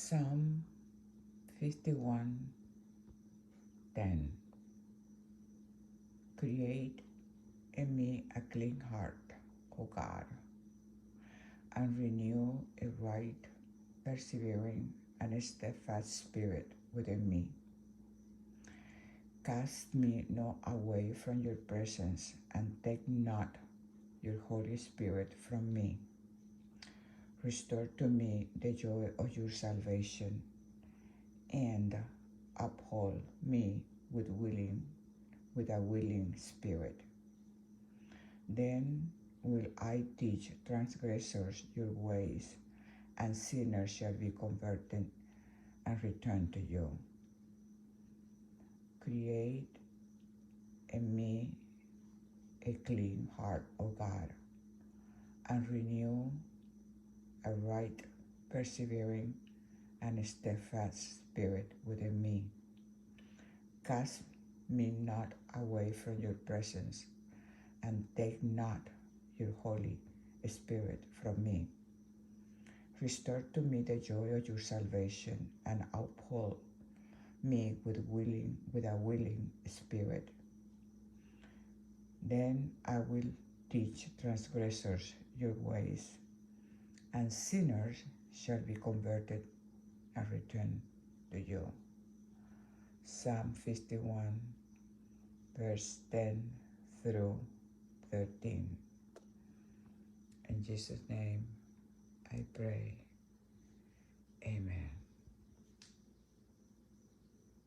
Psalm 51:10. Create in me a clean heart, O God, and renew a right, persevering, and steadfast spirit within me. Cast me not away from your presence, and take not your Holy Spirit from me. Restore to me the joy of your salvation, and uphold me with a willing spirit. Then will I teach transgressors your ways, and sinners shall be converted and return to you. Create in me a clean heart, O God, and renew a right, persevering, and steadfast spirit within me. Cast me not away from your presence, and take not your Holy Spirit from me. Restore to me the joy of your salvation, and uphold me with a willing spirit. Then I will teach transgressors your ways, and sinners shall be converted and return to you. Psalm 51, verse 10 through 13. In Jesus' name I pray. Amen.